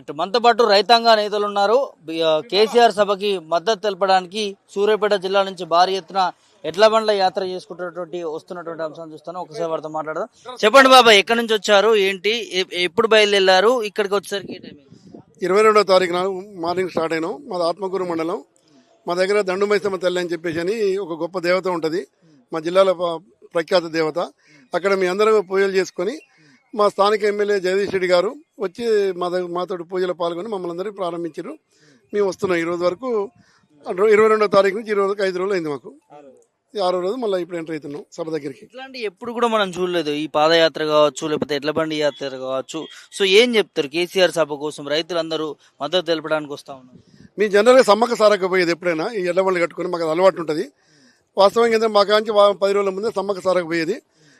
అటు మనతో పాటు రైతాంగ నేతలు ఉన్నారు. కేసీఆర్ సభకి మద్దతు తెలపడానికి సూర్యాపేట జిల్లా నుంచి భారీ ఎత్తున ఎడ్ల బండ్ల యాత్ర చేసుకుంటున్నటువంటి వస్తున్నటువంటి అంశాన్ని చూస్తాను. ఒకసారి వారితో మాట్లాడదాం. చెప్పండి బాబాయ్, ఎక్కడి నుంచి వచ్చారు, ఏంటి, ఎప్పుడు బయలుదేరారు, ఇక్కడికి వచ్చేసరికి 22వ తారీఖున మార్నింగ్ స్టార్ట్ అయినాం. మాది ఆత్మకూరు మండలం. మా దగ్గర దండుమైసమ్మ తల్లి అని చెప్పేసి అని ఒక గొప్ప దేవత ఉంటుంది, మా జిల్లాలో ప్రఖ్యాత దేవత. అక్కడ మీ అందరూ పూజలు చేసుకొని మా స్థానిక ఎమ్మెల్యే జగదీష్ రెడ్డి గారు వచ్చి మాతో పూజలో పాల్గొని మమ్మల్ని అందరినీ ప్రారంభించారు. మేము వస్తున్నాం. ఈ రోజు వరకు 22వ తారీఖు నుంచి 20 రోజులకు 5 రోజులు అయింది మాకు. 6వ రోజు మళ్ళీ ఇప్పుడు ఎంటర్ అవుతున్నాం సభ దగ్గరికి. ఇట్లాంటి ఎప్పుడు కూడా మనం చూడలేదు, ఈ పాదయాత్ర కావచ్చు లేకపోతే ఎడ్ల బండి యాత్ర కావచ్చు. సో ఏం చెప్తారు కేసీఆర్ సభ కోసం రైతులందరూ మద్దతు తెలపడానికి వస్తా ఉన్నారు? మీ జనరల్గా సమ్మక్క సారక్క పోయేది ఎప్పుడైనా ఈ ఎడ్ల బండ్లు కట్టుకుని మాకు అలవాటు ఉంటుంది. వాస్తవంగా ఏంటంటే మా కాంచి 10 రోజుల ముందే సమ్మక్క సారక్క పోయేది.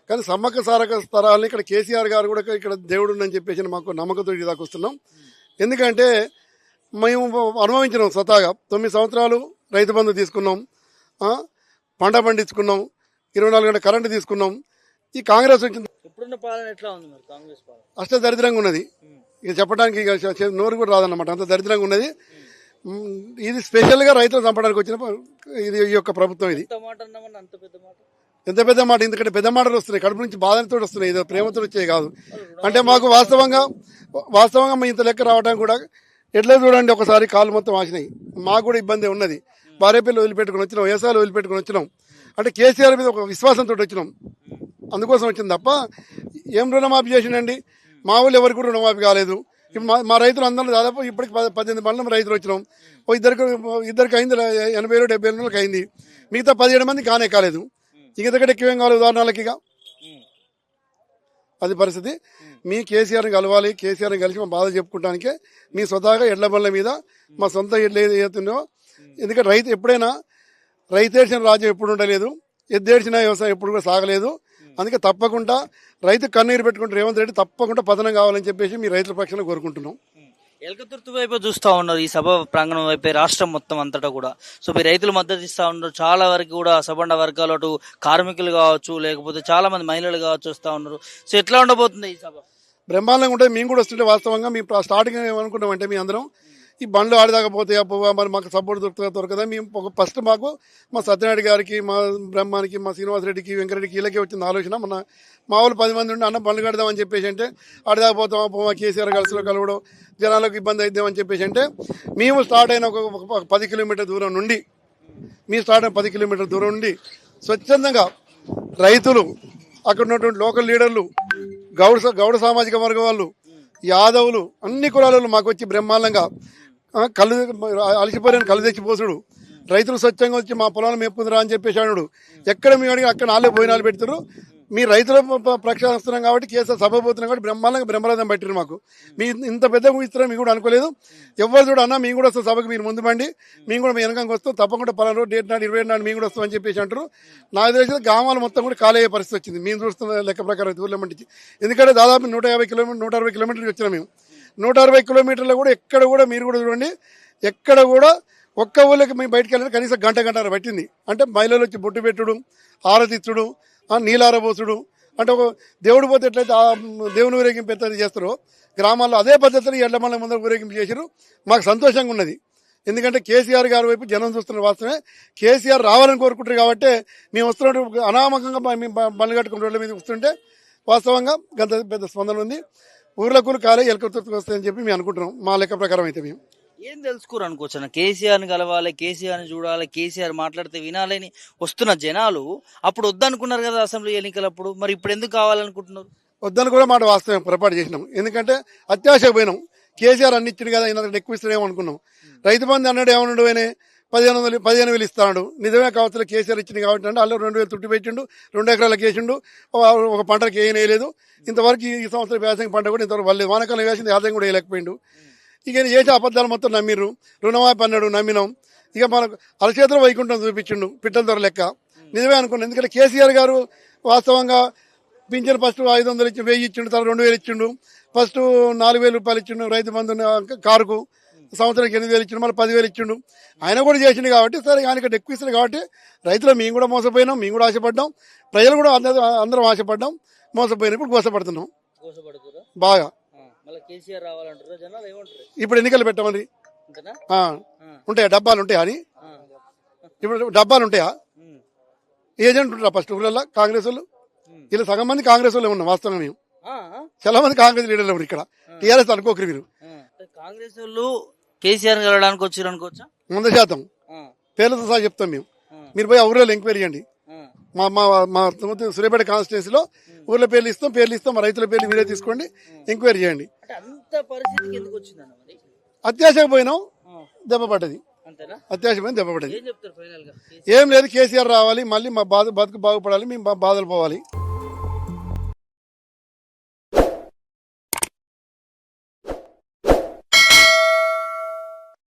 కానీ సమ్మక్క సారక్క స్థలాన్ని ఇక్కడ కేసీఆర్ గారు కూడా ఇక్కడ దేవుడు ఉందని చెప్పేసి మాకు నమ్మకంతో దాకా వస్తున్నాం. ఎందుకంటే మేము అనుభవించినాం స్వతహాగా. 9 సంవత్సరాలు రైతు బంధు తీసుకున్నాం, పంట పండించుకున్నాం, 24 గంటల కరెంటు తీసుకున్నాం. ఈ కాంగ్రెస్ వచ్చింది ఇప్పుడున్న పాలన ఎట్లా ఉంది మరి? కాంగ్రెస్ పాలన అష్ట దరిద్రంగా ఉన్నది. ఇక చెప్పడానికి ఇక నోరు కూడా రాదన్నమాట, అంత దరిద్రంగా ఉన్నది. ఇది స్పెషల్గా రైతులు చంపడానికి వచ్చిన ఇది ఈ యొక్క ప్రభుత్వం. ఇది ఎంత పెద్ద మాట, ఎందుకంటే పెద్ద మాటలు వస్తున్నాయి, కడుపు నుంచి బాధతో వస్తున్నాయి, ఏదో ప్రేమతో వచ్చే కాదు. అంటే మాకు వాస్తవంగా మీ ఇంత లెక్క రావడానికి కూడా ఎట్లా చూడండి, ఒకసారి కాళ్ళు మొత్తం ఆసినాయి. మాకు కూడా ఇబ్బంది ఉన్నది. భార్య పిల్లలు వదిలిపెట్టుకుని వచ్చినాం, వ్యవసాయాలు వదిలిపెట్టుకుని వచ్చినాం. అంటే కేసీఆర్ మీద ఒక విశ్వాసంతో వచ్చినాం, అందుకోసం వచ్చింది తప్ప ఏం రుణమాఫీ చేసిండండి. మా వాళ్ళు ఎవరికి కూడా రుణమాఫీ కాలేదు. ఇప్పుడు మా రైతులు అందరూ దాదాపు ఇప్పటికి 18 మంది రైతులు వచ్చినాం. ఇద్దరికి అయింది 80,000-70,000 అయింది. మిగతా 17 మంది కాలేదు. ఇంక దగ్గర ఎక్కువేం కావాలి ఉదాహరణలకి. అది పరిస్థితి. మీ కేసీఆర్ని కలవాలి, కేసీఆర్ని కలిసి మా బాధ చెప్పుకోవడానికే మీ స్వతహాగా ఎడ్ల బండ్ల మీద మా సొంత ఎడ్లు ఏదైతుందో. ఎందుకంటే రైతు ఎప్పుడైనా రైతేడ్చిన రాజ్యం ఎప్పుడు ఉండలేదు, ఎద్దేడ్చిన వ్యవసాయం ఎప్పుడు కూడా సాగలేదు. అందుకే తప్పకుండా రైతు కన్నీరు పెట్టుకుంటే రేవంత్ రెడ్డి తప్పకుండా పతనం కావాలని చెప్పేసి మీ రైతుల పక్షాన కోరుకుంటున్నాం. ఎలకతుర్తి వైపు చూస్తూ ఉన్నారు, ఈ సభ ప్రాంగణం వైపే రాష్ట్రం మొత్తం అంతటా కూడా. సో మీ రైతులు మద్దతు ఇస్తూ ఉన్నారు. చాలా వరకు కూడా సబండ వర్గాలు, అటు కార్మికులు కావచ్చు, లేకపోతే చాలా మంది మహిళలు కావచ్చు వస్తూ ఉన్నారు. సో ఎట్లా ఉండబోతుంది ఈ సభ? బ్రహ్మాండంగా ఉంటుంది. మేము కూడా వస్తుంటే వాస్తవంగా మీ స్టార్టింగ్ ఏమనుకుంటామంటే మీ అందరం ఈ బండ్లు ఆడిదాకపోతాయా పోవా, మరి మాకు సపోర్ట్ దొరకదా. మేము ఫస్ట్ మాకు మా సత్యనారాయణ గారికి, మా బ్రహ్మానికి, మా శ్రీనివాసరెడ్డికి, వెంకరెడ్డికి వీళ్ళకే వచ్చింది ఆలోచన. మా వాళ్ళు 10 మంది ఉండి అన్న బండ్లు కడదామని చెప్పేసి అంటే ఆడిదాకపోతామా పోవా, కేసీఆర్ కలిసిలో కలవడం జనాలకు ఇబ్బంది అవుతామని చెప్పేసి అంటే మేము స్టార్ట్ అయిన ఒక 10 కిలోమీటర్ దూరం నుండి స్వచ్ఛందంగా రైతులు, అక్కడ ఉన్నటువంటి లోకల్ లీడర్లు, గౌడ సామాజిక వర్గం వాళ్ళు, యాదవులు, అన్ని కులాలలో మాకు వచ్చి బ్రహ్మాండంగా అలసిపోయిన కళ్ళు తెచ్చిపోసుడు, రైతులు స్వచ్ఛంగా వచ్చి మా పొలాలు మేపుకుందరా అని చెప్పేసి అన్నాడు. ఎక్కడ మేము అడిగి అక్కడ 4 భోజనాలు పెడతారు. మీ రైతుల ప్రక్షాళన వస్తున్నాం కాబట్టి కేసీఆర్ సభ పోతున్నాం కాబట్టి బ్రహ్మరథం పట్టిరు. మాకు మీ ఇంత పెద్ద ఇస్తారని మేము కూడా అనుకోలేదు. ఎవరు చూడ అన్న మేము కూడా వస్తాం సభకు, మీరు ముందు బండి, మేము కూడా మీ వెనకంగా వస్తాం, తప్పకుండా పలానా రోజు డేట్ నాడు 27 నాడు మేము కూడా వస్తామని చెప్పేసి అంటారు. నాకు తెలిసిన గ్రామాలు మొత్తం కూడా ఖాళీ అయ్యే పరిస్థితి వచ్చింది మేము చూస్తున్న లెక్క ప్రకారం ఊర్లో మంటించి. ఎందుకంటే దాదాపు 160 కిలోమీటర్లు వచ్చినాం మేము. 160 కిలోమీటర్లు కూడా ఎక్కడ కూడా మీరు కూడా చూడండి, ఎక్కడ కూడా ఒక్క ఊళ్ళకి మేము బయటకు వెళ్ళాలి కనీసం గంట పట్టింది. అంటే మహిళలు వచ్చి బొట్టు పెట్టుడు, ఆరతిచ్చుడు, నీలారబోసుడు, అంటే ఒక దేవుడు పోతే ఎట్లయితే ఆ దేవుని ఊరేగింపు ఎట్లయితే చేస్తారో గ్రామాల్లో అదే పద్ధతిలో ఎడ్ల బండ్ల ముందర ఊరేగింపు చేశారు. మాకు సంతోషంగా ఉన్నది. ఎందుకంటే కేసీఆర్ గారి వైపు జనం చూస్తున్న వాస్తవమే. కేసీఆర్ రావాలని కోరుకుంటారు కాబట్టి మేము వస్తున్నట్టు అనామకంగా మేము బండ్లు కట్టుకుని రోడ్ల మీద వస్తుంటే వాస్తవంగా గంత పెద్ద స్పందన ఉంది. ఊర్లకు కాలే ఎలకతుర్తికి వస్తాయని చెప్పి మేము అనుకుంటున్నాం. మా లెక్క ప్రకారం అయితే మేము ఏం తెలుసుకోరు అనుకోవచ్చు అన్న, కేసీఆర్ని కలవాలి, కేసీఆర్ని చూడాలి, కేసీఆర్ మాట్లాడితే వినాలని వస్తున్న జనాలు అప్పుడు వద్దనుకున్నారు కదా అసెంబ్లీ ఎన్నికలప్పుడు, మరి ఇప్పుడు ఎందుకు కావాలనుకుంటున్నారు? వద్దని కూడా మాట వాస్తవం పొరపాటు చేసినాం. ఎందుకంటే అత్యాశకు పోయినాం. కేసీఆర్ అన్ని ఇచ్చిండు కదా, ఈయన ఎక్కువ ఇస్తాడేమో అనుకున్నాం. రైతు బంధు అన్నాడు ఏమన్నాడు, ఆయన 15,000 ఇస్తాడు. నిజమే కావచ్చు, కేసీఆర్ ఇచ్చింది కాబట్టి అంటే వాళ్ళు 2,000 తుట్టి పెట్టిండు, 2 ఎకరాలకు వేసిండు, ఒక పంటకి ఏం వేయలేదు. ఇంతవరకు ఈ సంవత్సరం వేసంగి పంట కూడా ఇంతవరకు వాళ్ళు వానకాలం వేసింది ఆదాయం కూడా వేయలేకపోయిండు. ఇక చేసే అబద్ధాలు మొత్తం నమ్మిర్రు. రుణమాఫీ అన్నాడు, నమ్మినాం. ఇక మనకు అరచేతిలో వైకుంఠం చూపించిండు పిట్టల ధర లెక్క. నిజమే అనుకున్నాం. ఎందుకంటే కేసీఆర్ గారు వాస్తవంగా పింఛన్ ఫస్ట్ 500 ఇచ్చి 1000 ఇచ్చిండు, తర్వాత 2000 ఇచ్చిండు, ఫస్ట్ 4,000 రూపాయలు ఇచ్చిండు రైతు బంధు కారుకు, సంవత్సరానికి 8,000 ఇచ్చిండు, మళ్ళీ 10,000 ఇచ్చిండు. ఆయన కూడా చేసిండు కాబట్టి సరే ఆయనకంటే ఎక్కువ ఇస్తుంది కాబట్టి రైతులు మేము కూడా మోసపోయినాం, మేము కూడా ఆశపడ్డాం, ప్రజలు కూడా అందరం ఆశపడ్డాం, మోసపోయినాం. ఇప్పుడు మోసపడుతున్నాం బాగా. మళ్ళీ కేసీఆర్ రావాలంటారు జనాలు ఏమంటారు ఇప్పుడు ఎన్నికలు పెట్టమని అంతేనా ఉంటాయా డబ్బాలు ఉంటాయా అని ఇప్పుడు డబ్బాలు ఉంటాయా ఏజెంట్ ఉంటారా ఫస్ట్ ఊళ్ళల్లో కాంగ్రెస్ వాళ్ళు ఇలా సగం మంది కాంగ్రెస్ వాళ్ళు ఉన్నాం వాస్తవంగా మేము చాలా మంది కాంగ్రెస్ లీడర్లు ఉన్నారు ఇక్కడ టీఆర్ఎస్ అనుకోకరు మీరు కాంగ్రెస్ వాళ్ళు కేసీఆర్ కలవడానికి వచ్చారు అనుకోవచ్చా 100% పేర్లతో సహా చెప్తాం మేము మీరు పోయి ఆ ఊళ్ళో ఎంక్వైరీ చేయండి మా మా మా సూర్యాపేట కాన్స్టిట్యూన్సీలో ఊర్ల పేర్లు ఇస్తాం మా రైతుల పేర్లు వీడియో తీసుకోండి ఎంక్వైరీ చేయండి అంత పరిస్థితికి ఎందుకు వచ్చిందన్న మరి అత్యాశకు పోయినాం దెబ్బ పడ్డది అంతేనా అత్యాశ పోయిన దెబ్బ పడ్డది ఏం చెప్తారు ఫైనల్ గా ఏం లేదు కేసీఆర్ రావాలి మళ్ళీ మా బతుకు బాగుపడాలి మేము బాధలు పోవాలి